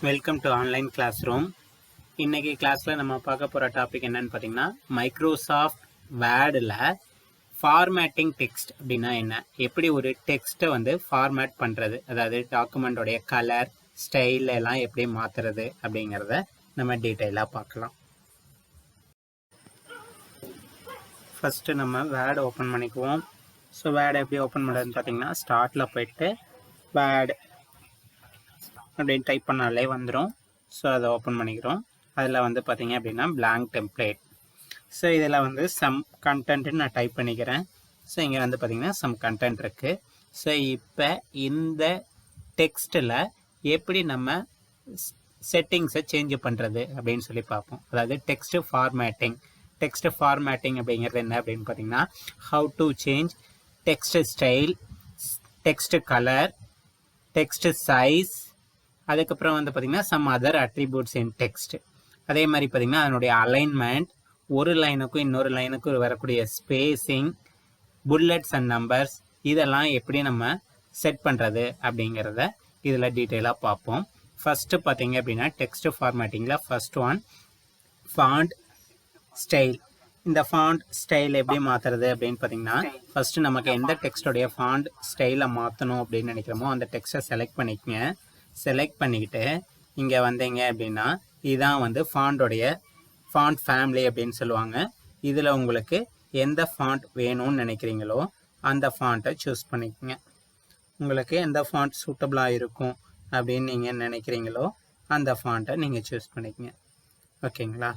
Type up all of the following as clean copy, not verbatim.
Welcome to online classroom. இன்னைக்கு கிளாஸில் நம்ம பார்க்க போகிற டாபிக் என்னன்னு பார்த்தீங்கன்னா, மைக்ரோசாஃப்ட் வேர்டில் ஃபார்மேட்டிங் டெக்ஸ்ட் அப்படின்னா என்ன, எப்படி ஒரு டெக்ஸ்ட்டை வந்து ஃபார்மேட் பண்ணுறது, அதாவது டாக்குமெண்ட்டோடைய கலர் ஸ்டைல் எல்லாம் எப்படி மாற்றுறது அப்படிங்கிறத நம்ம டீட்டெயிலாக பார்க்கலாம். ஃபஸ்ட்டு நம்ம வேர்டு ஓப்பன் பண்ணிக்குவோம். ஸோ வேர்டை எப்படி ஓப்பன் பண்ணுறதுன்னு பார்த்தீங்கன்னா, ஸ்டார்ட்டில் போய்ட்டு வேர்டு அப்படின்னு டைப் பண்ணாலே வந்துடும். ஸோ அதை ஓப்பன் பண்ணிக்கிறோம். அதில் வந்து பார்த்தீங்க அப்படின்னா blank template. ஸோ இதில் வந்து சம் கண்டென்ட்னு நான் டைப் பண்ணிக்கிறேன். ஸோ இங்கே வந்து பார்த்தீங்கன்னா சம் கண்டென்ட் இருக்குது. ஸோ இப்போ இந்த டெக்ஸ்ட்டில் எப்படி நம்ம செட்டிங்ஸை சேஞ்ச் பண்ணுறது அப்படின்னு சொல்லி பார்ப்போம். அதாவது டெக்ஸ்ட் ஃபார்மேட்டிங் அப்படிங்கிறது என்ன அப்படின்னு பார்த்தீங்கன்னா, how to change text style, text colour, text size, அதுக்கப்புறம் வந்து பார்த்திங்கன்னா some other attributes in text. அதே மாதிரி பார்த்திங்கன்னா அதனுடைய அலைன்மெண்ட், ஒரு லைனுக்கும் இன்னொரு லைனுக்கும் வரக்கூடிய ஸ்பேஸிங், புல்லட்ஸ் அண்ட் நம்பர்ஸ், இதெல்லாம் எப்படி நம்ம செட் பண்ணுறது அப்படிங்கிறத இதில் டீட்டெயிலாக பார்ப்போம். ஃபஸ்ட்டு பார்த்திங்க அப்படின்னா டெக்ஸ்ட் ஃபார்மேட்டிங்கில் ஃபஸ்ட் ஒன் ஃபாண்ட் ஸ்டைல். இந்த ஃபாண்ட் ஸ்டைல் எப்படி மாற்றுறது அப்படின்னு பார்த்தீங்கன்னா, ஃபஸ்ட்டு நமக்கு எந்த டெக்ஸ்டோடைய ஃபாண்ட் ஸ்டைலை மாற்றணும் அப்படின்னு நினைக்கிறோமோ அந்த டெக்ஸ்ட்டை செலக்ட் பண்ணிக்கங்க. செலக்ட் பண்ணிக்கிட்டு இங்கே வந்தீங்க அப்படின்னா இதுதான் வந்து ஃபாண்ட் ஃபேமிலி அப்படின்னு சொல்லுவாங்க. இதில் உங்களுக்கு எந்த ஃபாண்ட் வேணும்னு நினைக்கிறீங்களோ அந்த ஃபாண்ட்டை சூஸ் பண்ணிக்கோங்க. உங்களுக்கு எந்த ஃபாண்ட் சூட்டபிளாக இருக்கும் அப்படின்னு நீங்கள் நினைக்கிறீங்களோ அந்த ஃபாண்ட்டை நீங்கள் சூஸ் பண்ணிக்கோங்க. ஓகேங்களா?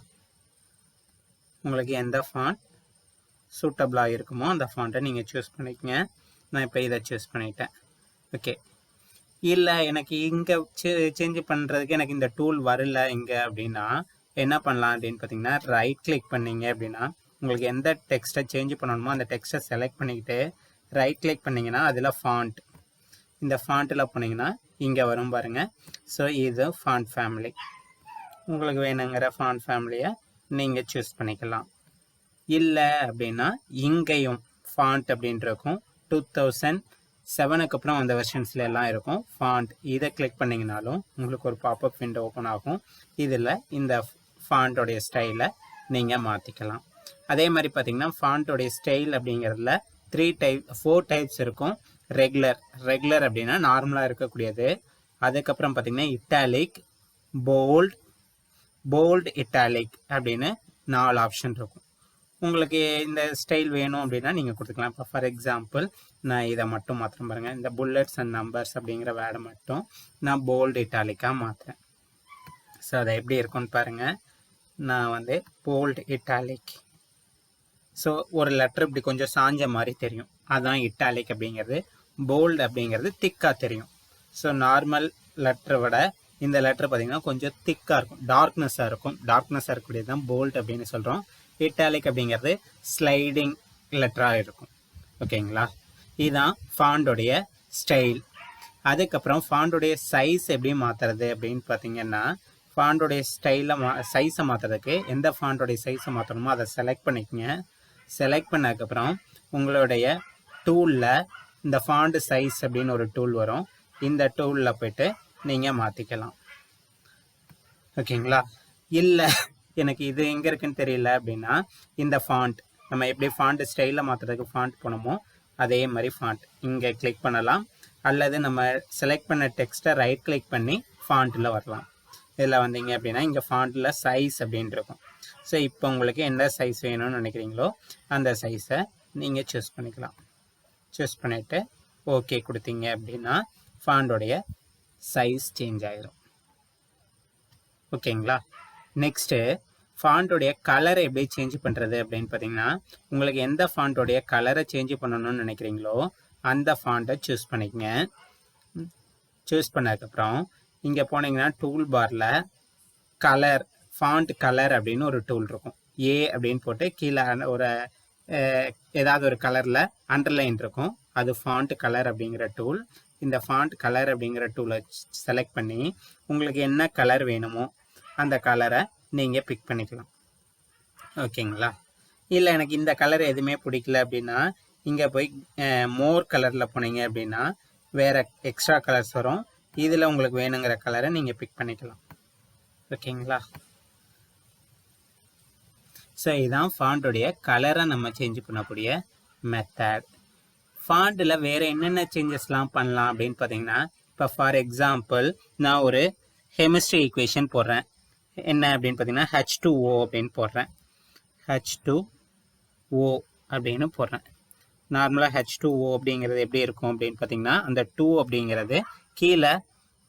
உங்களுக்கு எந்த ஃபாண்ட் சூட்டபிளாக இருக்குமோ அந்த ஃபாண்ட்டை நீங்கள் சூஸ் பண்ணிக்கோங்க. நான் இப்போ இதை சூஸ் பண்ணிட்டேன். ஓகே, இல்லை எனக்கு இங்கே சேஞ்ச் பண்ணுறதுக்கு எனக்கு இந்த டூல் வரல இங்கே அப்படின்னா என்ன பண்ணலாம் அப்படின்னு பார்த்தீங்கன்னா, ரைட் கிளிக் பண்ணிங்க அப்படின்னா உங்களுக்கு எந்த டெக்ஸ்ட்டை சேஞ்ச் பண்ணணுமோ அந்த டெக்ஸ்ட்டை செலக்ட் பண்ணிக்கிட்டு ரைட் கிளிக் பண்ணிங்கன்னா அதில் ஃபாண்ட், இந்த ஃபாண்ட்டில் போனீங்கன்னா இங்கே வரும் பாருங்கள். ஸோ இது ஃபாண்ட் ஃபேமிலி. உங்களுக்கு வேணுங்கிற ஃபாண்ட் ஃபேமிலியை நீங்கள் சூஸ் பண்ணிக்கலாம். இல்லை அப்படின்னா இங்கேயும் ஃபாண்ட் அப்படின்ட்டு இருக்கும். 2007க்கு அப்புறம் அந்த வெர்ஷன்ஸில் எல்லாம் இருக்கும் ஃபாண்ட். இதை கிளிக் பண்ணிங்கனாலும் உங்களுக்கு ஒரு பாப்அப் விண்டோ ஓப்பன் ஆகும். இதில் இந்த ஃபாண்ட்டோடைய ஸ்டைலை நீங்கள் மாற்றிக்கலாம். அதே மாதிரி பார்த்தீங்கன்னா ஃபாண்ட்டோடைய ஸ்டைல் அப்படிங்கிறதுல 4 டைப்ஸ் இருக்கும். ரெகுலர் அப்படின்னா நார்மலாக இருக்கக்கூடியது. அதுக்கப்புறம் பார்த்தீங்கன்னா இட்டாலிக், போல்ட் இட்டாலிக் அப்படின்னு 4 ஆப்ஷன் இருக்கும். உங்களுக்கு இந்த ஸ்டைல் வேணும் அப்படின்னா நீங்கள் கொடுத்துக்கலாம். இப்போ ஃபார் எக்ஸாம்பிள் நான் இதை மட்டும் மாத்திரம் பாருங்கள், இந்த புல்லட்ஸ் அண்ட் நம்பர்ஸ் அப்படிங்கிற வேர்டை மட்டும் நான் போல்டு இட்டாலிக்காக மாற்றுறேன். ஸோ அதை எப்படி இருக்குன்னு பாருங்கள். நான் வந்து போல்டு இட்டாலிக். ஸோ ஒரு லெட்டர் இப்படி கொஞ்சம் சாஞ்ச மாதிரி தெரியும், அதுதான் இட்டாலிக் அப்படிங்கிறது. போல்டு அப்படிங்கிறது திக்காக தெரியும். ஸோ நார்மல் லெட்டரை விட இந்த லெட்டர் பார்த்திங்கன்னா கொஞ்சம் திக்காக இருக்கும், டார்க்னஸாக இருக்கக்கூடியது தான் போல்டு அப்படின்னு சொல்கிறோம். இட்டாலிக் அப்படிங்கிறது ஸ்லைடிங் லெட்டராக இருக்கும். ஓகேங்களா? இதுதான் ஃபாண்டோடைய ஸ்டைல். அதுக்கப்புறம் ஃபாண்டோடைய சைஸ் எப்படி மாற்றுறது அப்படின்னு பார்த்தீங்கன்னா, ஃபாண்டோடைய சைஸை மாற்றுறதுக்கு எந்த ஃபாண்டோடைய சைஸை மாற்றணுமோ அதை செலக்ட் பண்ணிக்கங்க. செலக்ட் பண்ணதுக்கப்புறம் உங்களுடைய டூலில் இந்த ஃபாண்ட் சைஸ் அப்படின்னு ஒரு டூல் வரும். இந்த டூலில் போய்ட்டு நீங்கள் மாற்றிக்கலாம். ஓகேங்களா? இல்லை எனக்கு இது எங்கே இருக்குன்னு தெரியல அப்படின்னா இந்த ஃபாண்ட், நம்ம எப்படி ஃபாண்ட் ஸ்டைலில் மாற்றுறதுக்கு ஃபாண்ட் போனோமோ அதே மாதிரி ஃபாண்ட் இங்கே கிளிக் பண்ணலாம். அல்லது நம்ம செலக்ட் பண்ண டெக்ஸ்ட்டை ரைட் கிளிக் பண்ணி ஃபாண்ட்டில் வரலாம். இதில் வந்தீங்க அப்படின்னா இங்கே ஃபாண்ட்டில் சைஸ் அப்படின்னு இருக்கும். ஸோ இப்போ உங்களுக்கு எந்த சைஸ் வேணும்னு நினைக்கிறீங்களோ அந்த சைஸை நீங்கள் சூஸ் பண்ணிக்கலாம். சூஸ் பண்ணிவிட்டு ஓகே கொடுத்தீங்க அப்படின்னா ஃபாண்டோடைய சைஸ் சேஞ்ச் ஆகிரும். ஓகேங்களா? நெக்ஸ்ட்டு ஃபாண்ட்டோடைய கலரை எப்படி சேஞ்ச் பண்ணுறது அப்படின்னு பார்த்தீங்கன்னா, உங்களுக்கு எந்த ஃபாண்ட்டோடைய கலரை சேஞ்ச் பண்ணணும்னு நினைக்கிறீங்களோ அந்த ஃபாண்ட்டை சூஸ் பண்ணிக்கங்க. சூஸ் பண்ணதுக்கப்புறம் இங்கே போனீங்கன்னா டூல் பாரில் ஃபாண்ட் கலர் அப்படின்னு ஒரு டூல் இருக்கும். ஏ அப்படின்னு போட்டு கீழே ஒரு ஏதாவது ஒரு கலரில் அண்டர்லைன் இருக்கும், அது ஃபாண்ட் கலர் அப்படிங்கிற டூல். இந்த ஃபாண்ட் கலர் அப்படிங்கிற டூலை செலக்ட் பண்ணி உங்களுக்கு என்ன கலர் வேணுமோ அந்த கலரை நீங்கள் பிக் பண்ணிக்கலாம். ஓகேங்களா? இல்லை எனக்கு இந்த கலர் எதுவுமே பிடிக்கல அப்படின்னா இங்கே போய் மோர் கலரில் போனீங்க அப்படின்னா வேறு எக்ஸ்ட்ரா கலர்ஸ் வரும். இதில் உங்களுக்கு வேணுங்கிற கலரை நீங்கள் பிக் பண்ணிக்கலாம். ஓகேங்களா? ஸோ இதுதான் ஃபாண்ட்டுடைய கலரை நம்ம சேஞ்ச் பண்ணக்கூடிய மெத்தட். ஃபாண்ட்டில் வேறு என்னென்ன சேஞ்சஸ்லாம் பண்ணலாம் அப்படின்னு பார்த்தீங்கன்னா, இப்போ ஃபார் எக்ஸாம்பிள் நான் ஒரு கெமிஸ்ட்ரி ஈக்குவேஷன் போடுறேன். என்ன அப்படின்னு பார்த்தீங்கன்னா H2O அப்படின்னு போடுறேன். H2O அப்படின்னு போடுறேன். நார்மலாக H2O அப்படிங்கிறது எப்படி இருக்கும் அப்படின்னு பார்த்தீங்கன்னா, அந்த 2 அப்படிங்கிறது கீழே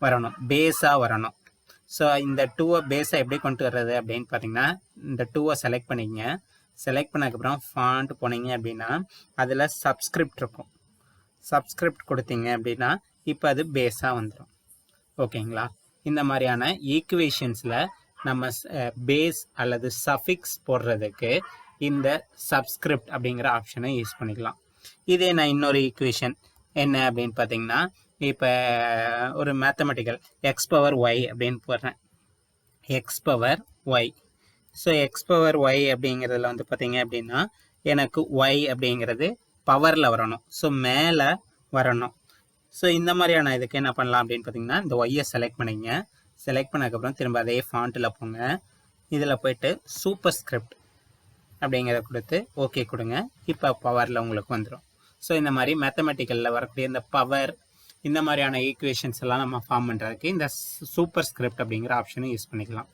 வரணும், பேஸாக வரணும். ஸோ இந்த 2 பேஸை எப்படி கொண்டு வர்றது அப்படின்னு பார்த்தீங்கன்னா, இந்த 2 செலக்ட் பண்ணிக்கங்க. செலக்ட் பண்ணதுக்கப்புறம் ஃபாண்ட் போனீங்க அப்படின்னா அதில் சப்ஸ்கிரிப்ட் இருக்கும். சப்ஸ்கிரிப்ட் கொடுத்தீங்க அப்படின்னா இப்போ அது பேஸாக வந்துடும். ஓகேங்களா? இந்த மாதிரியான ஈக்குவேஷன்ஸில் நம்ம பேஸ் அல்லது சஃபிக்ஸ் போடுறதுக்கு இந்த சப்ஸ்கிரிப்ட் அப்படிங்கிற ஆப்ஷனை யூஸ் பண்ணிக்கலாம். இதே நான் இன்னொரு ஈக்குவேஷன் என்ன அப்படின்னு பார்த்தீங்கன்னா, இப்போ ஒரு மேத்தமெட்டிக்கல் எக்ஸ் பவர் ஒய் அப்படின்னு போடுறேன். X power y. So x power y அப்படிங்கிறதுல வந்து பார்த்தீங்க அப்படின்னா எனக்கு ஒய் அப்படிங்கிறது பவரில் வரணும். ஸோ மேலே வரணும். ஸோ இந்த மாதிரியான இதுக்கு என்ன பண்ணலாம் அப்படின்னு பார்த்தீங்கன்னா, இந்த ஒய்யை செலக்ட் பண்ணிங்க. செலக்ட் பண்ணதுக்கப்புறம் திரும்ப அதே ஃபாண்ட்டில் போங்க. இதில் போய்ட்டு சூப்பர் ஸ்கிரிப்ட் அப்படிங்கிறத கொடுத்து ஓகே கொடுங்க. இப்போ பவரில் உங்களுக்கு வந்துடும். ஸோ இந்த மாதிரி மேத்தமெட்டிக்கலில் வரக்கூடிய இந்த பவர், இந்த மாதிரியான ஈக்குவேஷன்ஸ் எல்லாம் நம்ம ஃபார்ம் பண்ணுறதுக்கு இந்த சூப்பர் ஸ்கிரிப்ட் அப்படிங்கிற ஆப்ஷனை யூஸ் பண்ணிக்கலாம்.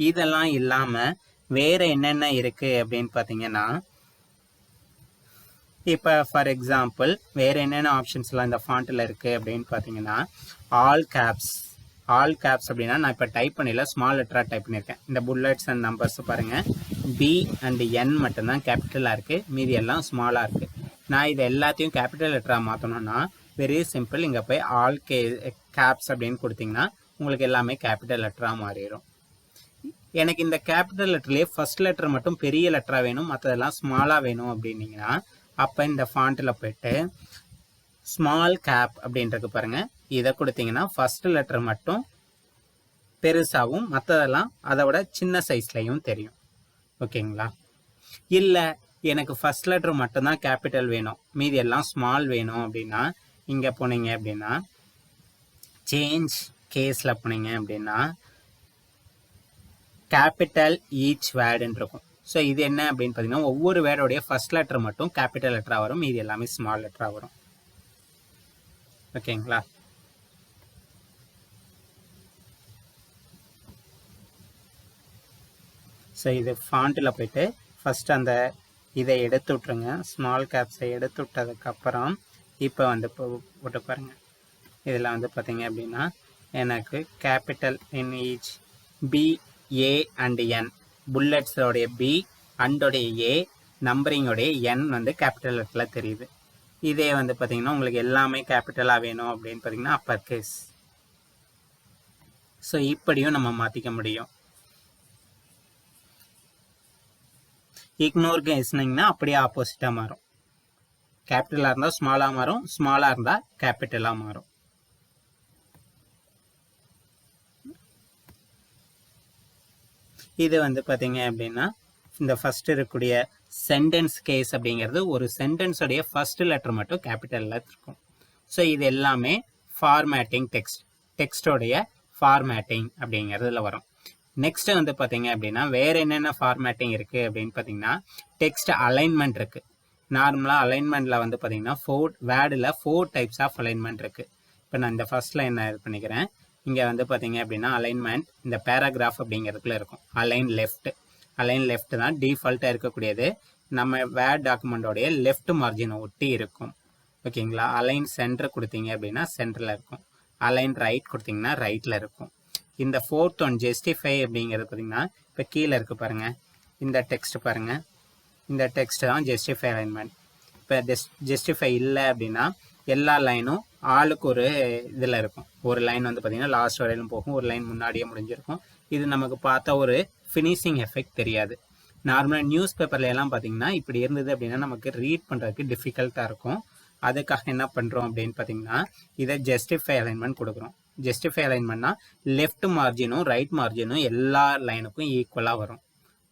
இதெல்லாம் இல்லாமல் வேறு என்னென்ன இருக்குது அப்படின்னு பார்த்தீங்கன்னா, இப்போ ஃபார் எக்ஸாம்பிள் வேறு என்னென்ன ஆப்ஷன்ஸ்லாம் இந்த ஃபாண்ட்டில் இருக்குது அப்படின்னு பார்த்தீங்கன்னா, ஆல் கேப்ஸ். ஆல் கேப்ஸ் அப்படின்னா நான் இப்போ டைப் பண்ணல, ஸ்மால் லெட்டராக டைப் பண்ணியிருக்கேன். இந்த புல்லட்ஸ் அண்ட் நம்பர்ஸ் பாருங்கள், பி அண்ட் என் மட்டும்தான் கேபிட்டலாக இருக்குது, மீதி எல்லாம் ஸ்மாலாக இருக்குது. நான் இதை எல்லாத்தையும் கேபிட்டல் லெட்டராக மாற்றணும்னா வெரி சிம்பிள். இங்கே போய் ஆல் கேப்ஸ் அப்படின்னு கொடுத்தீங்கன்னா உங்களுக்கு எல்லாமே கேபிட்டல் லெட்டராக மாறிடும். எனக்கு இந்த கேபிட்டல் லெட்டர்லேயே ஃபர்ஸ்ட் லெட்டர் மட்டும் பெரிய லெட்டராக வேணும், மற்றதெல்லாம் ஸ்மாலாக வேணும் அப்படின்னீங்கன்னா அப்போ இந்த ஃபாண்ட்டில் போய்ட்டு ஸ்மால் கேப் அப்படின்றது பாருங்கள், இதை கொடுத்தீங்கன்னா ஃபர்ஸ்ட் லெட்டர் மட்டும் பெருசாகவும் மற்றதெல்லாம் அதை விட சின்ன சைஸ்லையும் தெரியும். ஓகேங்களா? இல்லை எனக்கு ஃபர்ஸ்ட் லெட்டர் மட்டும்தான் கேபிட்டல் வேணும், மீதி எல்லாம் ஸ்மால் வேணும் அப்படின்னா இங்கே போனீங்க அப்படின்னா சேஞ்ச் கேஸில் போனீங்க அப்படின்னா கேபிட்டல் ஈச் வேர்டுன்னு இருக்கும். ஸோ இது என்ன அப்படின்னு பார்த்தீங்கன்னா, ஒவ்வொரு வேர்டோடைய ஃபர்ஸ்ட் லெட்டர் மட்டும் கேபிட்டல் லெட்டராக வரும், மீதி எல்லாமே ஸ்மால் லெட்டராக வரும். ஓகேங்களா? ஸோ இது ஃபாண்ட்டில் போய்ட்டு ஃபஸ்ட்டு அந்த இதை எடுத்து விட்ருங்க. ஸ்மால் கேப்ஸை எடுத்து விட்டதுக்கப்புறம் இப்போ வந்து போட்டு பாருங்கள். இதில் வந்து பார்த்தீங்க அப்படின்னா எனக்கு capital in each b, a and n, புல்லட்ஸோடைய பி அண்டோடைய ஏ, நம்பரிங்கோடைய என் வந்து கேபிட்டல் லெட்டரில் தெரியுது. இதே வந்து பார்த்தீங்கன்னா உங்களுக்கு எல்லாமே கேபிட்டலாக வேணும் அப்படின்னு பார்த்தீங்கன்னா அப்பர் கேஸ். ஸோ இப்படியும் நம்ம மாற்றிக்க முடியும். இக்னோர் கேஸ்னிங்கன்னா அப்படியே ஆப்போசிட்டாக மாறும். கேபிட்டலாக இருந்தால் ஸ்மாலாக மாறும், ஸ்மாலாக இருந்தால் கேபிட்டலாக மாறும். இது வந்து பார்த்தீங்க அப்படின்னா இந்த ஃபர்ஸ்ட் இருக்கக்கூடிய சென்டென்ஸ் கேஸ் அப்படிங்கிறது ஒரு சென்டென்ஸோடைய ஃபர்ஸ்ட் லெட்டர் மட்டும் கேபிட்டலில் இருக்கும். ஸோ இது எல்லாமே ஃபார்மேட்டிங் டெக்ஸ்டோடைய ஃபார்மேட்டிங் அப்படிங்கிறதுல வரும். நெக்ஸ்ட் வந்து பார்த்தீங்க அப்படின்னா வேறு என்னென்ன ஃபார்மேட்டிங் இருக்குது அப்படின்னு பார்த்தீங்கன்னா, டெக்ஸ்ட் அலைன்மெண்ட் இருக்குது. நார்மலாக அலைன்மெண்ட்டில் வந்து பார்த்தீங்கன்னா வேர்டில் 4 டைப்ஸ் ஆஃப் அலைன்மெண்ட் இருக்குது. இப்போ நான் இந்த ஃபர்ஸ்ட் லைன் இது பண்ணிக்கிறேன். இங்கே வந்து பார்த்தீங்க அப்படின்னா அலைன்மெண்ட் இந்த பேராகிராஃப் அப்படிங்கிறதுக்குள்ள இருக்கும். அலைன் லெஃப்ட் தான் டிஃபால்ட்டாக இருக்கக்கூடியது. நம்ம வேர்ட் டாக்குமெண்ட்டோடைய லெஃப்ட் மார்ஜினை ஒட்டி இருக்கும். ஓகேங்களா? அலைன் சென்டர் கொடுத்தீங்க அப்படின்னா சென்டரில் இருக்கும். அலைன் ரைட் கொடுத்தீங்கன்னா ரைட்டில் இருக்கும். இந்த 4th ஒன் ஜஸ்டிஃபை அப்படிங்கிறது பார்த்தீங்கன்னா இப்போ கீழே இருக்குது பாருங்கள், இந்த டெக்ஸ்ட் பாருங்கள், இந்த டெக்ஸ்ட் தான் ஜஸ்டிஃபை அலைன்மெண்ட். இப்போ ஜஸ்டிஃபை இல்லை அப்படின்னா எல்லா லைனும் ஆளுக்கு ஒரு இதில் இருக்கும். ஒரு லைன் வந்து பார்த்திங்கன்னா லாஸ்ட் வரையிலும் போகும், ஒரு லைன் முன்னாடியே முடிஞ்சிருக்கும். இது நமக்கு பார்த்தா ஒரு ஃபினிஷிங் எஃபெக்ட் தெரியாது. நார்மலாக நியூஸ் பேப்பர்ல எல்லாம் பார்த்தீங்கன்னா இப்படி இருந்தது அப்படின்னா நமக்கு ரீட் பண்ணுறதுக்கு டிஃபிகல்ட்டாக இருக்கும். அதுக்காக என்ன பண்ணுறோம் அப்படின்னு பார்த்தீங்கன்னா இதை ஜஸ்டிஃபை அலைன்மெண்ட் கொடுக்குறோம். ஜஸ்டிஃபை அலைன்மெண்ட்னா லெஃப்ட் மார்ஜினும் ரைட் மார்ஜினும் எல்லா லைனுக்கும் ஈக்குவலாக வரும்.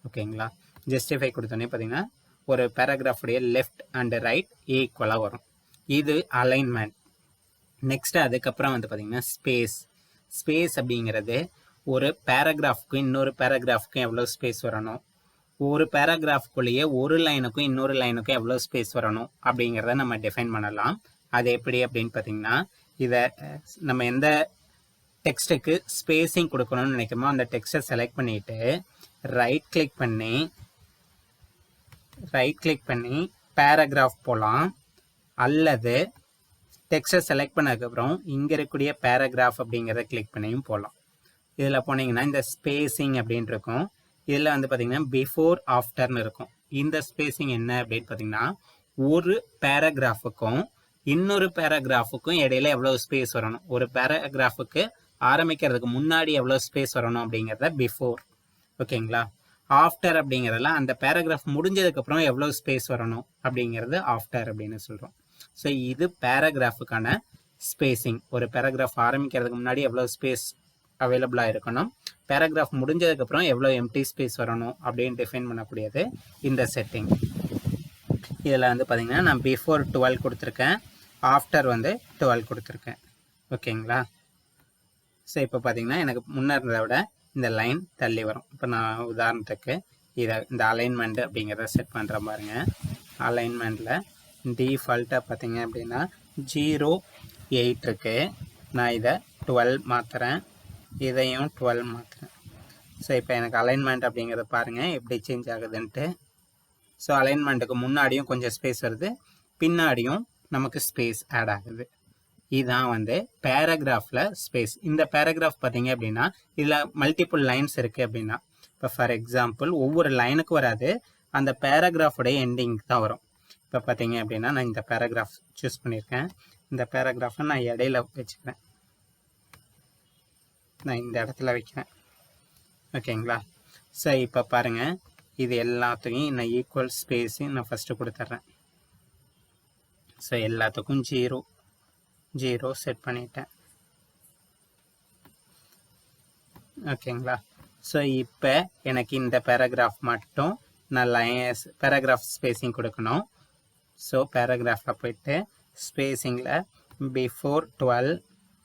ஓகேங்களா? ஜஸ்டிஃபை கொடுத்தோன்னே பார்த்தீங்கன்னா ஒரு பேராகிராஃபுடைய லெஃப்ட் அண்ட் ரைட் ஈக்குவலாக வரும். இது அலைன்மெண்ட். நெக்ஸ்ட் அதுக்கப்புறம் வந்து பார்த்தீங்கன்னா ஸ்பேஸ் அப்படிங்கிறது ஒரு பேராகிராஃப்க்கும் இன்னொரு பேராகிராஃப்க்கும் எவ்வளோ ஸ்பேஸ் வரணும், ஒரு பேராகிராஃப்குள்ளேயே ஒரு லைனுக்கும் இன்னொரு லைனுக்கும் எவ்வளோ ஸ்பேஸ் வரணும் அப்படிங்கிறத நம்ம டிஃபைன் பண்ணலாம். அது எப்படி அப்படின்னு பார்த்தீங்கன்னா, இதை நம்ம எந்த டெக்ஸ்ட்டுக்கு ஸ்பேஸிங் கொடுக்கணும்னு நினைக்கிறோமோ அந்த டெக்ஸ்ட்டை செலக்ட் பண்ணிட்டு ரைட் கிளிக் பண்ணி பேராகிராஃப் போகலாம். அல்லது டெக்ஸ்ட்டை செலக்ட் பண்ணதுக்கப்புறம் இங்கே இருக்கக்கூடிய பேராகிராஃப் அப்படிங்கிறத கிளிக் பண்ணியும் போகலாம். இதில் போனீங்கன்னா இந்த ஸ்பேஸிங் அப்படின்னு இருக்கும். இதில் வந்து பார்த்தீங்கன்னா பிஃபோர் ஆஃப்டர்னு இருக்கும். இந்த ஸ்பேஸிங் என்ன அப்படின்னு பார்த்தீங்கன்னா, ஒரு பேராகிராஃபுக்கும் இன்னொரு பேராகிராஃபுக்கும் இடையில எவ்வளோ ஸ்பேஸ் வரணும், ஒரு பேராகிராஃபுக்கு ஆரம்பிக்கிறதுக்கு முன்னாடி எவ்வளோ ஸ்பேஸ் வரணும் அப்படிங்கிறத பிஃபோர். ஓகேங்களா? ஆஃப்டர் அப்படிங்கிறதுல அந்த பேராகிராஃப் முடிஞ்சதுக்கப்புறம் எவ்வளோ ஸ்பேஸ் வரணும் அப்படிங்கிறது ஆஃப்டர் அப்படின்னு சொல்கிறோம். ஸோ இது பேராகிராஃபுக்கான ஸ்பேஸிங். ஒரு பேராகிராஃப் ஆரம்பிக்கிறதுக்கு முன்னாடி எவ்வளோ ஸ்பேஸ் அவைலபிளாக இருக்கணும், பேராகிராஃப் முடிஞ்சதுக்கப்புறம் எவ்வளோ எம்டி ஸ்பேஸ் வரணும் அப்படின்னு டிஃபைன் பண்ணக்கூடியது இந்த செட்டிங். இதில் வந்து பார்த்தீங்கன்னா நான் பிஃபோர் 12 கொடுத்துருக்கேன், ஆஃப்டர் வந்து 12 கொடுத்துருக்கேன். ஓகேங்களா? ஸோ இப்போ பார்த்தீங்கன்னா எனக்கு முன்னே இருந்ததை விட இந்த லைன் தள்ளி வரும். இப்போ நான் உதாரணத்துக்கு இந்த அலைன்மெண்ட் அப்படிங்கிறத செட் பண்ணுற பாருங்க. அலைன்மெண்ட்டில் டிஃபால்ட்டாக பார்த்தீங்க அப்படின்னா 0:8 இருக்குது. நான் இதை 12 மாற்றுறேன், இதையும் 12 மாற்றுறேன். ஸோ இப்போ எனக்கு அலைன்மெண்ட் அப்படிங்கிறத பாருங்கள் எப்படி சேஞ்ச் ஆகுதுன்ட்டு. ஸோ அலைன்மெண்ட்டுக்கு முன்னாடியும் கொஞ்சம் ஸ்பேஸ் வருது, பின்னாடியும் நமக்கு ஸ்பேஸ் ஆட் ஆகுது. இதுதான் வந்து பேராகிராஃபில் ஸ்பேஸ். இந்த பேராகிராஃப் பார்த்தீங்க அப்படின்னா இதில் மல்டிபிள் லைன்ஸ் இருக்குது அப்படின்னா, இப்போ ஃபார் எக்ஸாம்பிள் ஒவ்வொரு லைனுக்கு வராது, அந்த பேராகிராஃபோடைய எண்டிங் தான் வரும். இப்போ பார்த்தீங்க அப்படின்னா நான் இந்த பேராகிராஃப் சூஸ் பண்ணியிருக்கேன். இந்த பேராகிராஃபை நான் இடையில வச்சுக்கிறேன், நான் இந்த இடத்துல வைக்கிறேன். ஓகேங்களா? ஸோ இப்போ பாருங்கள், இது எல்லாத்துக்கும் நான் ஈக்குவல் ஸ்பேஸு நான் ஃபஸ்ட்டு கொடுத்துட்றேன். ஸோ எல்லாத்துக்கும் 0 செட் பண்ணிட்டேன். ஓகேங்களா? ஸோ இப்போ எனக்கு இந்த பேராகிராஃப் மட்டும் நான் பேராகிராஃப் ஸ்பேஸிங் கொடுக்கணும். ஸோ பேராகிராஃபில் போயிட்டு ஸ்பேஸிங்கில் பிஃபோர் 12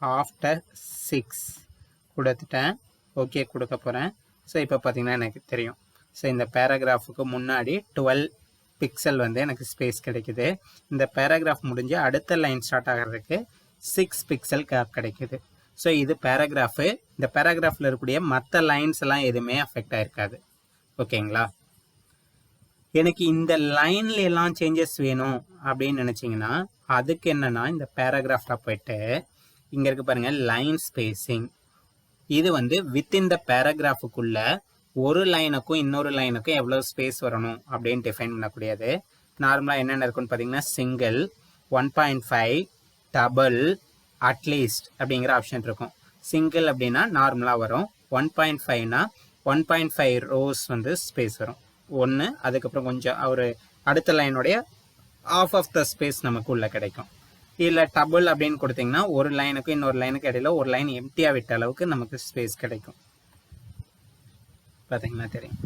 ஆஃப்டர் 6 கொடுத்துட்டேன். ஓகே கொடுக்க போகிறேன். ஸோ இப்போ பார்த்தீங்கன்னா எனக்கு தெரியும். ஸோ இந்த பேராகிராஃபுக்கு முன்னாடி 12 பிக்சல் வந்து எனக்கு ஸ்பேஸ் கிடைக்குது. இந்த பேராகிராஃப் முடிஞ்சு அடுத்த லைன் ஸ்டார்ட் ஆகிறதுக்கு 6 பிக்சல் கேப் கிடைக்குது. ஸோ இது பேராகிராஃபு. இந்த பேராகிராஃபில் இருக்கக்கூடிய மற்ற லைன்ஸ் எல்லாம் எதுவுமே அஃபெக்ட் ஆகிருக்காது. ஓகேங்களா? எனக்கு இந்த லைன்ல எல்லாம் சேஞ்சஸ் வேணும் அப்படின்னு நினச்சிங்கன்னா அதுக்கு என்னென்னா இந்த பேராகிராஃபில் போயிட்டு இங்கே இருக்கு பாருங்கள் லைன் ஸ்பேஸிங். இது வந்து வித்தின் த பேராகிராஃபுக்குள்ள ஒரு லைனுக்கும் இன்னொரு லைனுக்கும் எவ்வளோ ஸ்பேஸ் வரணும் அப்படின்னு டிஃபைன் பண்ணக்கூடியது. நார்மலாக என்னென்ன இருக்குன்னு பார்த்தீங்கன்னா சிங்கிள், 1.5, டபுள், அட்லீஸ்ட் அப்படிங்கிற ஆப்ஷன் இருக்கும். சிங்கிள் அப்படின்னா நார்மலாக வரும், 1.5னா 1.5 ரோஸ் வந்து ஸ்பேஸ் வரும் 1. அதுக்கப்புறம் கொஞ்சம் ஒரு அடுத்த லைனுடைய ஆஃப் ஆஃப் த ஸ்பேஸ் நமக்கு உள்ள கிடைக்கும். இல்லை டபுள் அப்படின்னு கொடுத்தீங்கன்னா ஒரு லைனுக்கும் இன்னொரு லைனுக்கு இடையில ஒரு லைன் எம்டியாக விட்ட அளவுக்கு நமக்கு ஸ்பேஸ் கிடைக்கும். பார்த்தீங்கன்னா தெரியும்.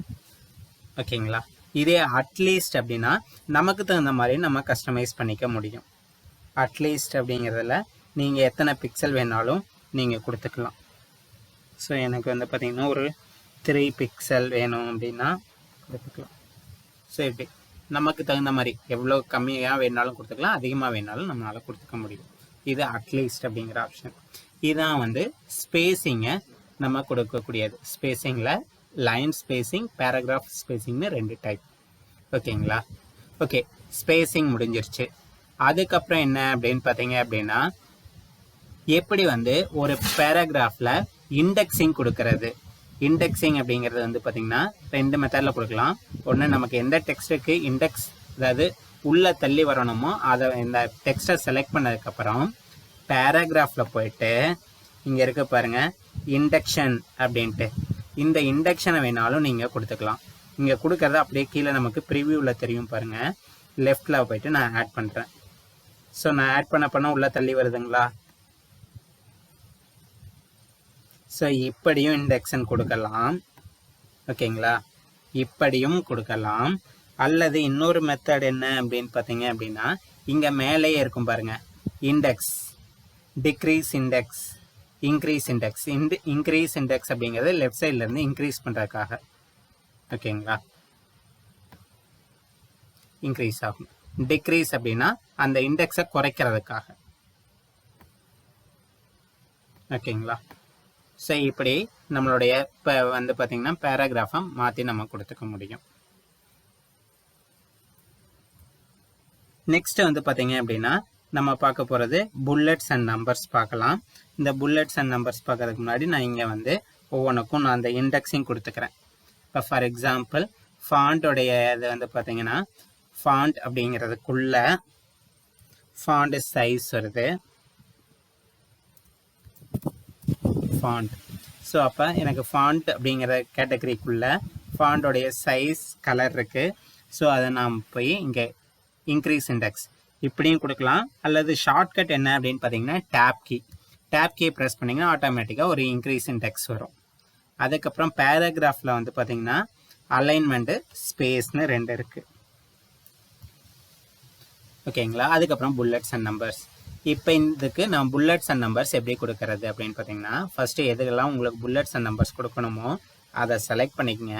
ஓகேங்களா? இதே அட்லீஸ்ட் அப்படின்னா நமக்கு தகுந்த மாதிரி நம்ம கஸ்டமைஸ் பண்ணிக்க முடியும். அட்லீஸ்ட் அப்படிங்கிறதுல நீங்கள் எத்தனை பிக்சல் வேணாலும் நீங்கள் கொடுத்துக்கலாம். ஸோ எனக்கு வந்து பார்த்திங்கன்னா ஒரு 3 பிக்சல் வேணும் அப்படின்னா கொடுத்துக்கலாம். ஸோ இப்படி நமக்கு தகுந்த மாதிரி எவ்வளோ கம்மியாக வேணாலும் கொடுத்துக்கலாம், அதிகமாக வேணாலும் நம்மளால் கொடுத்துக்க முடியும். இது அட்லீஸ்ட் அப்படிங்கிற ஆப்ஷன். இதுதான் வந்து ஸ்பேஸிங்கை நம்ம கொடுக்கக்கூடியது. ஸ்பேஸிங்கில் லைன் ஸ்பேஸிங், பேராகிராஃப் ஸ்பேஸிங்னு 2 டைப். ஓகேங்களா? ஓகே, ஸ்பேஸிங் முடிஞ்சிருச்சு. அதுக்கப்புறம் என்ன அப்படின்னு பார்த்தீங்க அப்படின்னா எப்படி வந்து ஒரு பேராகிராஃபில் இண்டெக்ஸிங் கொடுக்கறது. இண்டெக்ஸிங் அப்படிங்கிறது வந்து பார்த்திங்கன்னா 2 மெத்தடில் கொடுக்கலாம். ஒன்று நமக்கு எந்த டெக்ஸ்ட்டுக்கு இண்டெக்ஸ் அதாவது உள்ளே தள்ளி வரணுமோ அதை இந்த டெக்ஸ்ட்டை செலக்ட் பண்ணதுக்கப்புறம் பேராகிராஃபில் போயிட்டு இங்கே இருக்க பாருங்கள் இண்டெக்ஷன் அப்படின்ட்டு, இந்த இண்டெக்ஷனை வேணாலும் நீங்கள் கொடுத்துக்கலாம். இங்கே கொடுக்கறத அப்படியே கீழே நமக்கு ப்ரிவியூவில் தெரியும் பாருங்கள், லெஃப்டில் போயிட்டு நான் ஆட் பண்ணுறேன். ஸோ நான் ஆட் பண்ண உள்ளே தள்ளி வருதுங்களா? ஸோ இப்படியும் இண்டெக்ஷன் கொடுக்கலாம். ஓகேங்களா? இப்படியும் கொடுக்கலாம். அல்லது இன்னொரு மெத்தட் என்ன அப்படின்னு பார்த்தீங்க அப்படின்னா இங்கே மேலேயே இருக்கும் பாருங்கள் index. Decrease index, increase index. Increase index அப்படிங்கிறது லெஃப்ட் சைட்லேருந்து இன்க்ரீஸ் பண்ணுறதுக்காக. ஓகேங்களா, இன்க்ரீஸ் ஆகும். டிக்ரீஸ் அப்படின்னா அந்த இண்டெக்ஸை குறைக்கிறதுக்காக. ஓகேங்களா, ஸோ இப்படி நம்மளுடைய இப்போ வந்து பார்த்திங்கன்னா பேராகிராஃபை மாற்றி நம்ம கொடுத்துக்க முடியும். நெக்ஸ்ட் வந்து பார்த்தீங்க அப்படின்னா நம்ம பார்க்க போகிறது புல்லட்ஸ் அண்ட் நம்பர்ஸ் பார்க்கலாம். இந்த புல்லட்ஸ் அண்ட் நம்பர்ஸ் பார்க்கறதுக்கு முன்னாடி நான் இங்கே வந்து ஒவ்வொன்றுக்கும் நான் அந்த இண்டெக்ஸிங் கொடுத்துக்கிறேன். இப்போ ஃபார் எக்ஸாம்பிள் ஃபாண்ட்டோடைய இது வந்து பார்த்தீங்கன்னா ஃபாண்ட் அப்படிங்கிறதுக்குள்ள ஃபாண்ட் சைஸ் வருது, ஃபாண்ட். ஸோ அப்போ எனக்கு ஃபாண்ட் அப்படிங்கிற கேட்டகரிக்குள்ள ஃபாண்டோடைய சைஸ் கலர் இருக்குது. ஸோ அதை நாம் போய் இங்கே இன்க்ரீஸ் இண்டெக்ஸ் இப்படியும் கொடுக்கலாம். அல்லது ஷார்ட்கட் என்ன அப்படின்னு பார்த்தீங்கன்னா டேப் கீ ப்ரெஸ் பண்ணிங்கன்னா ஆட்டோமேட்டிக்காக ஒரு இன்க்ரீஸ் இண்டெக்ஸ் வரும். அதுக்கப்புறம் பேராகிராஃபில் வந்து பார்த்தீங்கன்னா அலைன்மெண்ட்டு ஸ்பேஸ்னு 2 இருக்குது. ஓகேங்களா, அதுக்கப்புறம் புல்லட்ஸ் அண்ட் நம்பர்ஸ். இப்போ இதுக்கு நான் புல்லட்ஸ் அண்ட் நம்பர்ஸ் எப்படி கொடுக்கறது அப்படின்னு பார்த்தீங்கன்னா ஃபஸ்ட்டு எதுக்கெல்லாம் உங்களுக்கு புல்லட்ஸ் அண்ட் நம்பர்ஸ் கொடுக்கணுமோ அதை செலக்ட் பண்ணிக்கங்க.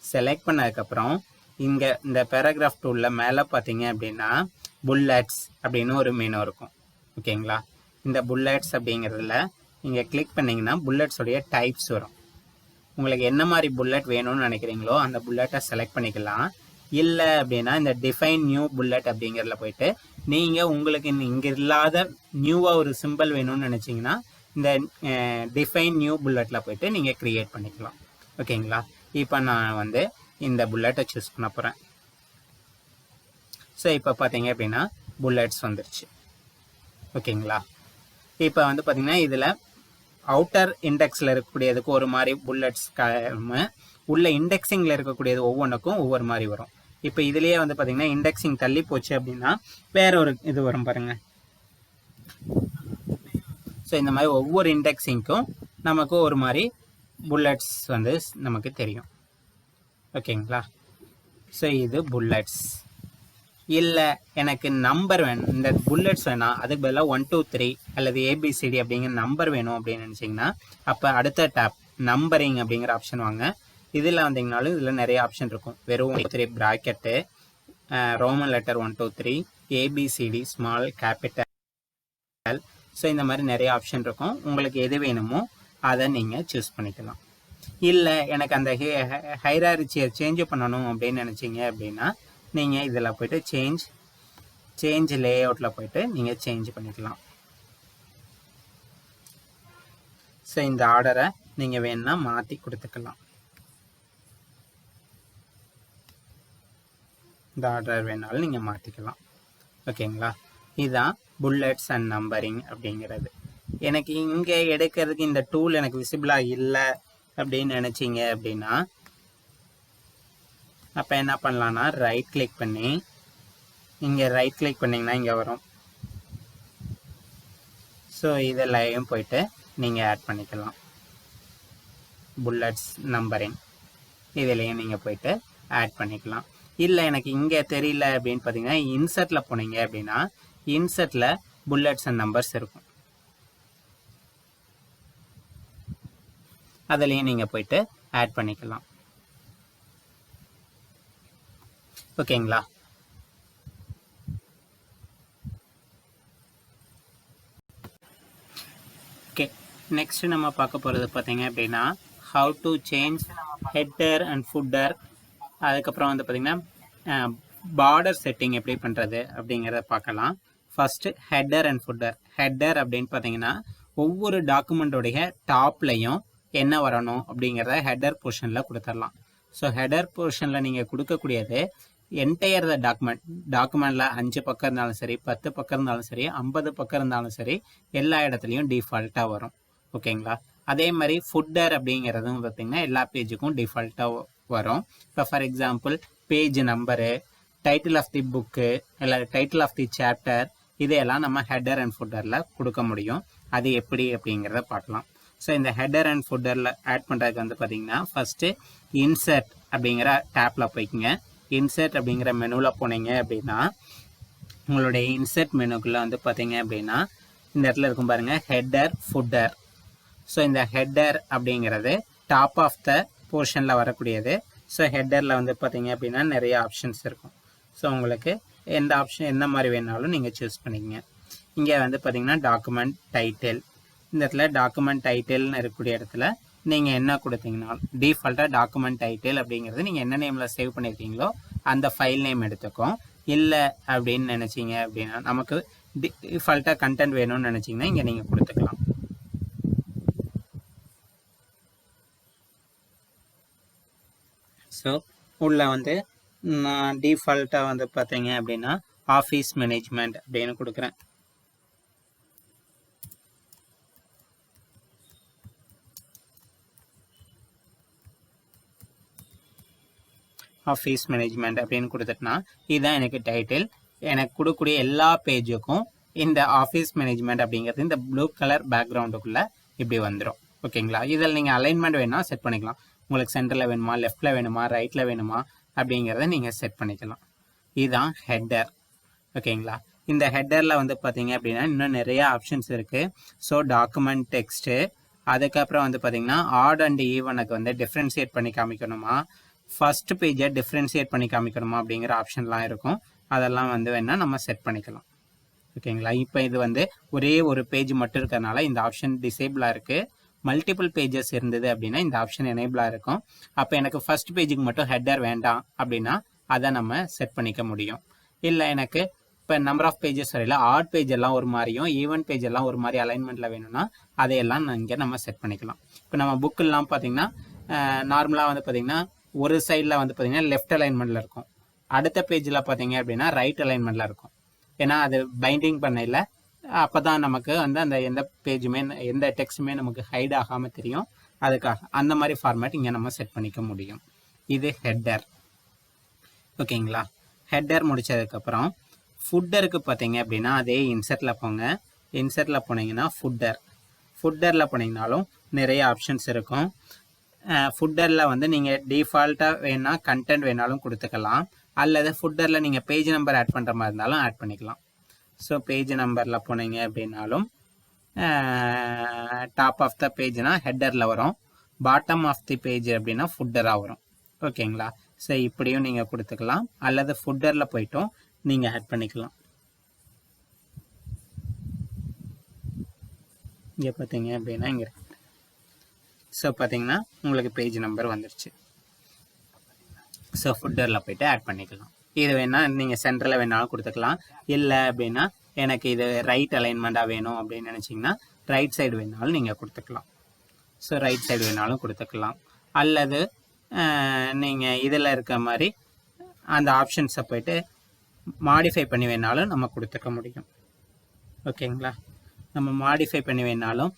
செலக்ட் பண்ணதுக்கப்புறம் இங்கே இந்த பேராகிராஃப் டூலில் மேலே பார்த்தீங்க அப்படின்னா புல்லட்ஸ் அப்படின்னு ஒரு மெனு இருக்கும். ஓகேங்களா, இந்த புல்லட்ஸ் அப்படிங்கிறதுல நீங்கள் கிளிக் பண்ணிங்கன்னா புல்லட்ஸோடைய டைப்ஸ் வரும். உங்களுக்கு என்ன மாதிரி புல்லட் வேணும்னு நினைக்கிறீங்களோ அந்த புல்லட்டை செலக்ட் பண்ணிக்கலாம். இல்லை அப்படின்னா இந்த டிஃபைன் நியூ புல்லட் அப்படிங்கிறதுல போயிட்டு நீங்கள் உங்களுக்கு இங்கே இல்லாத நியூவாக ஒரு சிம்பிள் வேணும்னு நினச்சிங்கன்னா இந்த டிஃபைன் நியூ புல்லட்டில் போயிட்டு நீங்கள் க்ரியேட் பண்ணிக்கலாம். ஓகேங்களா, இப்போ நான் வந்து இந்த புல்லட்டை சூஸ் பண்ண போகிறேன். ஸோ இப்போ பார்த்தீங்க அப்படின்னா புல்லட்ஸ் வந்துருச்சு. ஓகேங்களா, இப்போ வந்து பார்த்தீங்கன்னா இதில் அவுட்டர் இண்டெக்ஸில் இருக்கக்கூடியதுக்கு ஒரு மாதிரி புல்லட்ஸ் உள்ள இண்டெக்ஸிங்கில் இருக்கக்கூடியது ஒவ்வொன்றுக்கும் ஒவ்வொரு மாதிரி வரும். இப்போ இதுலேயே வந்து பார்த்தீங்கன்னா இண்டெக்ஸிங் தள்ளி போச்சு அப்படின்னா வேற ஒரு இது வரும் பாருங்கள். ஸோ இந்த மாதிரி ஒவ்வொரு இண்டெக்ஸிங்க்கும் நமக்கு ஒரு மாதிரி புல்லட்ஸ் வந்து நமக்கு தெரியும். ஓகேங்களா, ஸோ இது புல்லட்ஸ். இல்லை எனக்கு நம்பர் வேணும், இந்த புல்லட்ஸ் வேணாம், அதுக்கு பதிலாக 1 2 3 அல்லது ABCD அப்படிங்கிற நம்பர் வேணும் அப்படின்னு நினச்சிங்கன்னா அப்போ அடுத்த டேப் நம்பரிங் அப்படிங்கிற ஆப்ஷன் வாங்க. இதில் வந்தீங்கனாலும் இதில் நிறைய ஆப்ஷன் இருக்கும். வெறும் 3 bracket, Roman letter 1 2 3, ABCD small capital. So இந்த மாதிரி நிறைய ஆப்ஷன் இருக்கும். உங்களுக்கு எது வேணுமோ அதை நீங்கள் சூஸ் பண்ணிக்கலாம். இல்லை எனக்கு அந்த ஹைராரிச்சியை சேஞ்ச் பண்ணணும் அப்படின்னு நினச்சிங்க அப்படின்னா நீங்கள் இதில் போய்ட்டு சேஞ்ச் லேஅவுட்டில் போய்ட்டு நீங்கள் சேஞ்ச் பண்ணிக்கலாம். ஸோ இந்த ஆர்டரை நீங்கள் வேணும்னா மாற்றி கொடுத்துக்கலாம். இந்த ஆர்டர் வேணாலும் நீங்கள் மாற்றிக்கலாம். ஓகேங்களா, இதுதான் புல்லட்ஸ் அண்ட் நம்பரிங் அப்படிங்கிறது. எனக்கு இங்கே எடுக்கிறதுக்கு இந்த டூல் எனக்கு விசிபிளாக இல்லை அப்படின்னு நினச்சிங்க அப்படின்னா அப்போ என்ன பண்ணலான்னா ரைட் கிளிக் பண்ணி இங்கே ரைட் கிளிக் பண்ணிங்கன்னா இங்கே வரும். ஸோ இதெல்லாம் போயிட்டு நீங்கள் ஆட் பண்ணிக்கலாம். புல்லட்ஸ் நம்பரிங் இதுலேயும் நீங்கள் போயிட்டு ஆட் பண்ணிக்கலாம். இல்லை எனக்கு இங்கே தெரியல அப்படின்னு பார்த்தீங்கன்னா இன்சர்ட்டில் போனீங்க அப்படின்னா இன்சர்ட்டில் புல்லட்ஸ் அண்ட் நம்பர்ஸ் இருக்கும். அதுலேயும் நீங்கள் போயிட்டு ஆட் பண்ணிக்கலாம். ஓகேங்களா, ஓகே. நெக்ஸ்ட் நம்ம பார்க்க போகிறது பார்த்தீங்க அப்படின்னா how to change header and footer. அதுக்கப்புறம் வந்து பார்த்திங்கன்னா பார்டர் செட்டிங் எப்படி பண்ணுறது அப்படிங்கிறத பார்க்கலாம். First header and footer. Header அப்படின்னு பார்த்தீங்கன்னா ஒவ்வொரு டாக்குமெண்ட்டோடைய டாப்லையும் என்ன வரணும் அப்படிங்கிறத ஹெட்டர் போர்ஷனில் கொடுத்துடலாம். ஸோ ஹெட்டர் போர்ஷனில் நீங்கள் கொடுக்கக்கூடியது என்டையர் டாக்குமெண்ட்டில் 5 பக்கம் இருந்தாலும் சரி, 10 பக்கம் இருந்தாலும் சரி, 50 பக்கம் இருந்தாலும் சரி, எல்லா இடத்துலையும் டிஃபால்ட்டாக வரும். ஓகேங்களா, அதே மாதிரி ஃபுட்டர் அப்படிங்கிறதும் பார்த்திங்கன்னா எல்லா பேஜுக்கும் டிஃபால்ட்டாக வரும். இப்போ for example page number, title of the book, இல்லை டைட்டில் ஆஃப் தி சாப்டர், இதையெல்லாம் நம்ம ஹெட்டர் அண்ட் ஃபுட்டரில் கொடுக்க முடியும். அது எப்படி அப்படிங்கிறத பார்க்கலாம். ஸோ இந்த ஹெட்டர் அண்ட் ஃபுட்டரில் ஆட் பண்ணுறதுக்கு வந்து பார்த்திங்கன்னா ஃபஸ்ட்டு இன்சர்ட் அப்படிங்கிற டேப்பில் போய்க்குங்க. இன்சர்ட் அப்படிங்கிற மெனுவில் போனீங்க அப்படின்னா உங்களுடைய இன்சர்ட் மெனுக்குள்ளே வந்து பார்த்தீங்க அப்படின்னா இந்த இடத்துல இருக்கும் பாருங்கள் ஹெட்டர் ஃபுட்டர். ஸோ இந்த ஹெட்டர் அப்படிங்கிறது டாப் ஆஃப் த போர்ஷனில் வரக்கூடியது. ஸோ ஹெட்டரில் வந்து பார்த்தீங்க அப்படின்னா நிறைய ஆப்ஷன்ஸ் இருக்கும். ஸோ உங்களுக்கு எந்த ஆப்ஷன் எந்த மாதிரி வேணாலும் நீங்கள் சூஸ் பண்ணிக்கங்க. இங்கே வந்து பார்த்தீங்கன்னா டாக்குமெண்ட் டைட்டில். இந்த இடத்துல டாக்குமெண்ட் டைட்டில்னு இருக்கக்கூடிய இடத்துல நீங்கள் என்ன கொடுத்தீங்கன்னா டிஃபால்ட்டாக டாக்குமெண்ட் டைட்டில் அப்படிங்கிறது நீங்கள் என்ன நேமில் சேவ் பண்ணியிருக்கீங்களோ அந்த ஃபைல் நேம் எடுத்துக்கும். இல்லை அப்படின்னு நினச்சிங்க அப்படின்னா நமக்கு டிஃபால்ட்டாக கண்டென்ட் வேணும்னு நினச்சிங்கன்னா இங்கே நீங்கள் கொடுத்துக்கலாம். ஸோ உள்ளே வந்து நான் டிஃபால்ட்டாக வந்து பார்த்தீங்க அப்படின்னா ஆஃபீஸ் மேனேஜ்மெண்ட் அப்படின்னு கொடுக்குறேன். ஆஃபீஸ் மேனேஜ்மெண்ட் அப்படின்னு கொடுத்துட்டுனா இதுதான் எனக்கு டைட்டில். எனக்கு கொடுக்கக்கூடிய எல்லா பேஜுக்கும் இந்த ஆஃபீஸ் மேனேஜ்மெண்ட் அப்படிங்கிறது இந்த ப்ளூ கலர் பேக்ரவுண்டுக்குள்ளே இப்படி வந்துடும். ஓகேங்களா? இதில் நீங்கள் அலைன்மெண்ட் வேணால் செட் பண்ணிக்கலாம். உங்களுக்கு சென்டரில் வேணுமா, லெஃப்டில் வேணுமா, ரைட்டில் வேணுமா அப்படிங்கிறத நீங்கள் செட் பண்ணிக்கலாம். இதுதான் ஹெட்டர். ஓகேங்களா? இந்த ஹெட்டரில் வந்து பார்த்தீங்க அப்படின்னா இன்னும் நிறைய ஆப்ஷன்ஸ் இருக்குது. ஸோ டாக்குமெண்ட் டெக்ஸ்ட்டு, அதுக்கப்புறம் வந்து பார்த்தீங்கன்னா ஆட் அண்ட் ஈவனுக்கு வந்து டிஃப்ரென்ஷியேட் பண்ணி காமிக்கணுமா, ஃபர்ஸ்ட் பேஜை டிஃப்ரென்ஷியேட் பண்ணி காமிக்கணுமா அப்படிங்கிற ஆப்ஷன்லாம் இருக்கும். அதெல்லாம் வந்து வேணால் நம்ம செட் பண்ணிக்கலாம். ஓகேங்களா? இப்போ இது வந்து ஒரே ஒரு பேஜ் மட்டும் இருக்கிறதுனால இந்த ஆப்ஷன் டிசேபிளாக இருக்குது. மல்டிபிள் பேஜஸ் இருந்தது அப்படின்னா இந்த ஆப்ஷன் எனேபிளாக இருக்கும். அப்போ எனக்கு ஃபர்ஸ்ட் பேஜுக்கு மட்டும் ஹெட்டர் வேண்டாம் அப்படின்னா அதை நம்ம செட் பண்ணிக்க முடியும். இல்லை எனக்கு இப்போ நம்பர் ஆஃப் பேஜஸ் வரையில் ஆட் பேஜ் எல்லாம் ஒரு மாதிரியும் ஈவன் பேஜ் எல்லாம் ஒரு மாதிரி அலைன்மெண்ட்டில் வேணும்னா அதையெல்லாம் இங்கே நம்ம செட் பண்ணிக்கலாம். இப்போ நம்ம புக்கெல்லாம் பார்த்தீங்கன்னா நார்மலாக வந்து பார்த்திங்கன்னா ஒரு சைடில் வந்து பார்த்திங்கன்னா லெஃப்ட் அலைன்மெண்ட்டில் இருக்கும், அடுத்த பேஜில் பார்த்தீங்க அப்படின்னா ரைட் அலைன்மெண்ட்டில் இருக்கும். ஏன்னா அது பைண்டிங் பண்ணையில் அப்போ தான் நமக்கு வந்து அந்த எந்த பேஜுமே எந்த டெக்ஸ்ட்டுமே நமக்கு ஹைட் ஆகாமல் தெரியும். அதுக்காக அந்த மாதிரி ஃபார்மேட் இங்கே நம்ம செட் பண்ணிக்க முடியும். இது ஹெட்டர். ஓகேங்களா? ஹெட்டர் முடித்ததுக்கப்புறம் ஃபுட்டருக்கு பார்த்தீங்க அப்படின்னா அதே இன்சர்ட்டில் போங்க. இன்சர்ட்டில் போனீங்கன்னா ஃபுட்டரில் போனீங்கனாலும் நிறைய ஆப்ஷன்ஸ் இருக்கும். ஃபுட்டரில் வந்து நீங்கள் டிஃபால்ட்டாக வேணால் கண்டென்ட் வேணாலும் கொடுத்துக்கலாம். அல்லது ஃபுட்டரில் நீங்கள் பேஜ் நம்பர் ஆட் பண்ணுற மாதிரி இருந்தாலும் ஆட் பண்ணிக்கலாம். ஸோ பேஜ் நம்பரில் போனீங்க அப்படின்னாலும் டாப் ஆஃப் த பேஜ்னா ஹெட்டரில் வரும், பாட்டம் ஆஃப் தி பேஜ் அப்படின்னா ஃபுட்டராக வரும். ஓகேங்களா? ஸோ இப்படியும் நீங்கள் கொடுத்துக்கலாம். அல்லது ஃபுட்டரில் போய்ட்டும் நீங்கள் ஆட் பண்ணிக்கலாம். இங்கே பார்த்தீங்க அப்படின்னா இங்கே ஸோ பார்த்தீங்கன்னா உங்களுக்கு பேஜ் நம்பர் வந்துருச்சு. ஸோ ஃபுட்டரில் போய்ட்டு ஆட் பண்ணிக்கலாம். இது வேணால் நீங்கள் சென்டரில் வேணாலும் கொடுத்துக்கலாம். இல்லை அப்படின்னா எனக்கு இது ரைட் அலைன்மெண்ட்டாக வேணும் அப்படின்னு நினச்சிங்கன்னா ரைட் சைடு வேணாலும் நீங்கள் கொடுத்துக்கலாம். ஸோ ரைட் சைடு வேணாலும் கொடுத்துக்கலாம். அல்லது நீங்கள் இதில் இருக்க மாதிரி அந்த ஆப்ஷன்ஸை போய்ட்டு மாடிஃபை பண்ணி வேணாலும் நம்ம கொடுத்துக்க முடியும். ஓகேங்களா? நம்ம மாடிஃபை பண்ணி வேணாலும்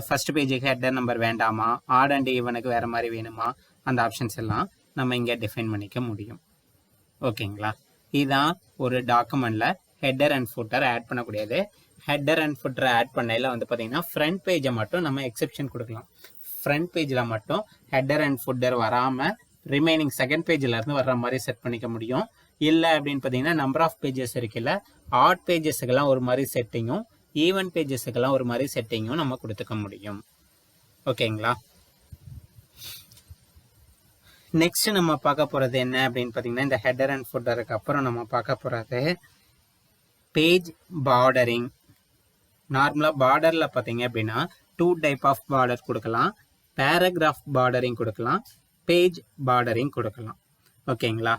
ஃபஸ்ட் பேஜுக்கு ஹெட்டர் நம்பர் வேண்டாமா, ஆட் அண்ட் ஈவனுக்கு வேறு மாதிரி வேணுமா, அந்த ஆப்ஷன்ஸ் எல்லாம் நம்ம இங்கே டிஃபைன் பண்ணிக்க முடியும். ஓகேங்களா? இதுதான் ஒரு டாக்குமெண்ட்டில் ஹெட்டர் அண்ட் ஃபுட்டர் ஆட் பண்ணக்கூடியது. ஹெட்டர் அண்ட் ஃபுட்டரை ஆட் பண்ணையில் வந்து பார்த்திங்கன்னா ஃப்ரண்ட் பேஜை மட்டும் நம்ம எக்ஸெப்ஷன் கொடுக்கலாம். ஃப்ரண்ட் பேஜில் மட்டும் ஹெட்டர் அண்ட் ஃபுட்டர் வராமல் ரிமைனிங் செகண்ட் பேஜிலேருந்து வர்ற மாதிரி செட் பண்ணிக்க முடியும். இல்லை அப்படின்னு பார்த்தீங்கன்னா நம்பர் ஆஃப் பேஜஸ் இருக்குல்ல, ஆட் பேஜஸுக்கெல்லாம் ஒரு மாதிரி செட்டிங்கும் ஈவன் பேஜஸுக்கெல்லாம் ஒரு மாதிரி செட்டிங்கும் நம்ம கொடுத்துக்க முடியும். ஓகேங்களா? நெக்ஸ்ட் நம்ம பார்க்க போகிறது என்ன அப்படின்னு பார்த்தீங்கன்னா இந்த ஹெட்டர் அண்ட் ஃபுட்டருக்கு அப்புறம் நம்ம பார்க்க போகிறது பேஜ் பார்டரிங். நார்மலாக பார்டரில் பார்த்தீங்க அப்படின்னா 2 டைப் ஆஃப் பார்டர் கொடுக்கலாம். பேராகிராஃப் பார்டரிங் கொடுக்கலாம், பேஜ் பார்டரிங் கொடுக்கலாம். ஓகேங்களா?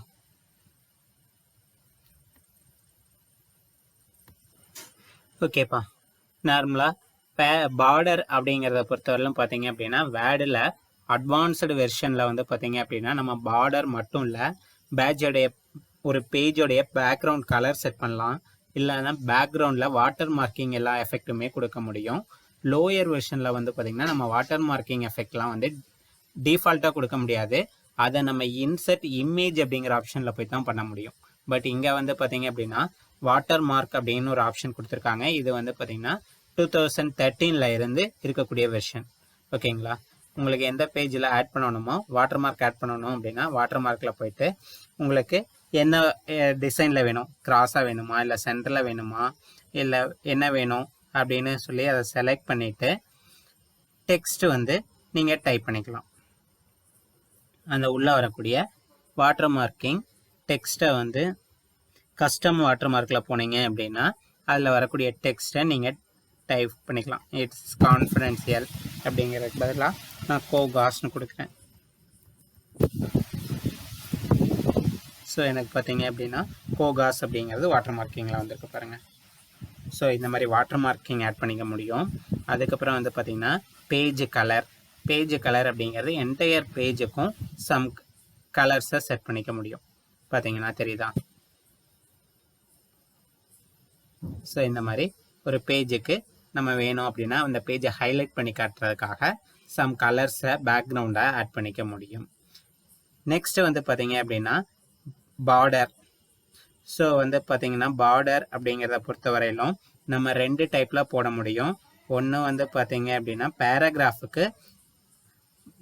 ஓகேப்பா. நார்மலாக பார்டர் அப்படிங்கிறத பொறுத்தவரையிலும் பார்த்தீங்க அப்படின்னா வேர்டில் அட்வான்ஸ்டு வெர்ஷனில் வந்து பார்த்தீங்க அப்படின்னா நம்ம பார்டர் மட்டும் இல்லை பேஜோடைய ஒரு பேஜோடைய பேக்ரவுண்ட் கலர் செட் பண்ணலாம். இல்லைன்னா பேக்ரவுண்டில் வாட்டர் மார்க்கிங் எல்லா எஃபெக்ட்டுமே கொடுக்க முடியும். லோயர் வெர்ஷனில் வந்து பார்த்திங்கன்னா நம்ம வாட்டர் மார்க்கிங் எஃபெக்ட்லாம் வந்து டிஃபால்ட்டாக கொடுக்க முடியாது. அதை நம்ம இன்சர்ட் இமேஜ் அப்படிங்கிற ஆப்ஷனில் போய் தான் பண்ண முடியும். பட் இங்கே வந்து பார்த்திங்க அப்படின்னா வாட்டர் மார்க் அப்படின்னு ஒரு ஆப்ஷன் கொடுத்துருக்காங்க. இது வந்து பார்த்திங்கன்னா 2013 இருந்து இருக்கக்கூடிய வெர்ஷன். ஓகேங்களா? உங்களுக்கு எந்த பேஜில் ஆட் பண்ணணுமோ வாட்டர் மார்க் ஆட் பண்ணணும் அப்படின்னா வாட்டர் மார்க்கில் போயிட்டு உங்களுக்கு என்ன டிசைனில் வேணும், கிராஸாக வேணுமா இல்லை சென்டரில் வேணுமா இல்லை என்ன வேணும் அப்படின்னு சொல்லி அதை செலக்ட் பண்ணிவிட்டு டெக்ஸ்ட் வந்து நீங்கள் டைப் பண்ணிக்கலாம். அந்த உள்ளே வரக்கூடிய வாட்டர் மார்க்கிங் டெக்ஸ்ட்டை வந்து கஸ்டம் வாட்டர் மார்க்கில் போனீங்க அப்படின்னா அதில் வரக்கூடிய டெக்ஸ்ட்டை நீங்கள் டைப் பண்ணிக்கலாம். இட்ஸ் கான்ஃபிடென்ஷியல் அப்படிங்கிறதுக்கு பதிலாக நான் கோகாஸ்னு கொடுக்குறேன். ஸோ எனக்கு பார்த்தீங்க அப்படின்னா கோகாஸ் அப்படிங்கிறது வாட்டர் மார்க்கிங்கில் வந்திருக்கு பாருங்கள். ஸோ இந்த மாதிரி வாட்டர் மார்க்கிங் ஆட் பண்ணிக்க முடியும். அதுக்கப்புறம் வந்து பார்த்திங்கன்னா பேஜ் கலர் அப்படிங்கிறது என்டையர் பேஜுக்கும் சம் கலர்ஸை செட் பண்ணிக்க முடியும். பார்த்தீங்கன்னா தெரியுதா? ஸோ இந்த மாதிரி ஒரு பேஜுக்கு நம்ம வேணும் அப்படின்னா அந்த பேஜை ஹைலைட் பண்ணி காட்டுறதுக்காக சம் கலர்ஸை பேக்ரவுண்டை ஆட் பண்ணிக்க முடியும். நெக்ஸ்ட்டு வந்து பார்த்தீங்க அப்படின்னா பார்டர். ஸோ வந்து பார்த்தீங்கன்னா பார்டர் அப்படிங்கிறத பொறுத்த வரையிலும் நம்ம 2 டைப்பில் போட முடியும். ஒன்று வந்து பார்த்தீங்க அப்படின்னா பேராகிராஃபுக்கு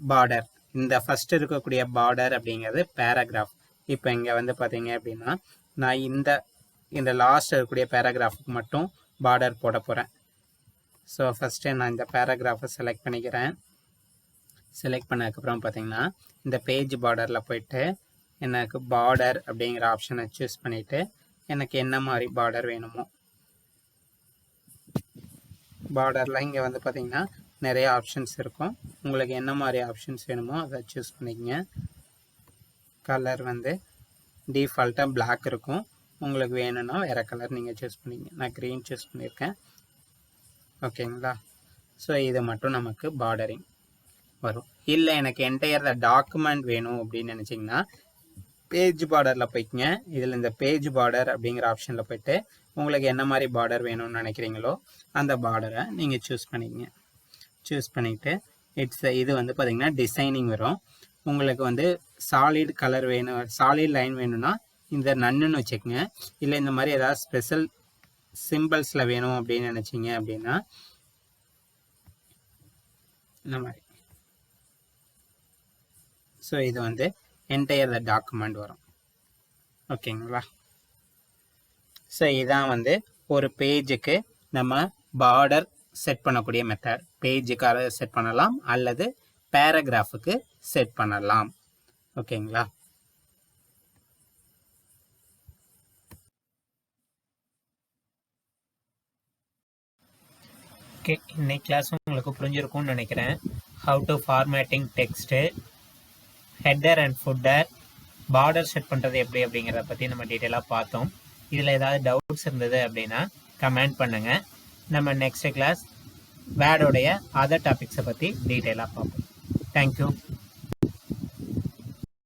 பார்டர். இந்த ஃபஸ்ட் இருக்கக்கூடிய பார்டர் அப்படிங்கிறது பேராகிராஃப். இப்போ இங்கே வந்து பார்த்தீங்க அப்படின்னா நான் இந்த லாஸ்ட் இருக்கக்கூடிய பேராகிராஃபுக்கு மட்டும் பார்டர் போட போகிறேன். ஸோ ஃபஸ்ட்டு நான் இந்த பேராகிராஃபை செலக்ட் பண்ணிக்கிறேன். செலக்ட் பண்ணதுக்கப்புறம் பார்த்தீங்கன்னா இந்த பேஜ் பார்டரில் போயிட்டு எனக்கு பார்டர் அப்படிங்கிற ஆப்ஷனை சூஸ் பண்ணிவிட்டு எனக்கு என்ன மாதிரி பார்டர் வேணுமோ பார்டரில் இங்கே வந்து பார்த்திங்கன்னா நிறைய ஆப்ஷன்ஸ் இருக்கும். உங்களுக்கு என்ன மாதிரி ஆப்ஷன்ஸ் வேணுமோ அதை சூஸ் பண்ணிக்கங்க. கலர் வந்து டிஃபால்ட்டாக பிளாக் இருக்கும். உங்களுக்கு வேணும்னா வேறு கலர் நீங்கள் சூஸ் பண்ணிக்கங்க. நான் க்ரீன் சூஸ் பண்ணியிருக்கேன். ஓகேங்களா? ஸோ இது மட்டும் நமக்கு பார்டரிங் வரும். இல்லை எனக்கு என்டையர் டாக்குமெண்ட் வேணும் அப்படின்னு நினச்சிங்கன்னா பேஜ் பார்டரில் போய்க்குங்க. இதில் இந்த பேஜ் பார்டர் அப்படிங்கிற ஆப்ஷனில் போய்ட்டு உங்களுக்கு என்ன மாதிரி பார்டர் வேணும்னு நினைக்கிறீங்களோ அந்த பார்டரை நீங்கள் சூஸ் பண்ணிக்கங்க. சூஸ் பண்ணிவிட்டு இது வந்து பார்த்திங்கன்னா டிசைனிங் வரும். உங்களுக்கு வந்து சாலிட் கலர் வேணும், சாலிட் லைன் வேணும்னா இந்த நன்னுன்னு வச்சுக்கோங்க. இல்லை இந்த மாதிரி ஏதாவது ஸ்பெஷல் சிம்பிள்ஸில் வேணும் அப்படின்னு நினச்சிங்க அப்படின்னா இந்த மாதிரி. ஸோ இது வந்து என்டையர் டாக்குமெண்ட் வரும். ஓகேங்களா? ஸோ இதான் வந்து ஒரு பேஜுக்கு நம்ம பார்டர் செட் பண்ணக்கூடிய மெத்தட். பேஜுக்காக செட் பண்ணலாம் அல்லது பேராகிராஃபுக்கு செட் பண்ணலாம். ஓகேங்களா? ஓகே, இன்னைக்கு கிளாஸ் உங்களுக்கு புரிஞ்சிருக்கும்னு நினைக்கிறேன். How to formatting text, header and footer, border set பண்ணுறது எப்படி அப்படிங்கிறத பற்றி நம்ம டீட்டெயிலாக பார்த்தோம். இதில் ஏதாவது டவுட்ஸ் இருந்தது அப்படின்னா கமெண்ட் பண்ணுங்கள். நம்ம நெக்ஸ்ட் கிளாஸ் வேர்டோடைய அதர் டாபிக்ஸை பற்றி டீட்டெயிலாக பார்ப்போம். தேங்க்யூ.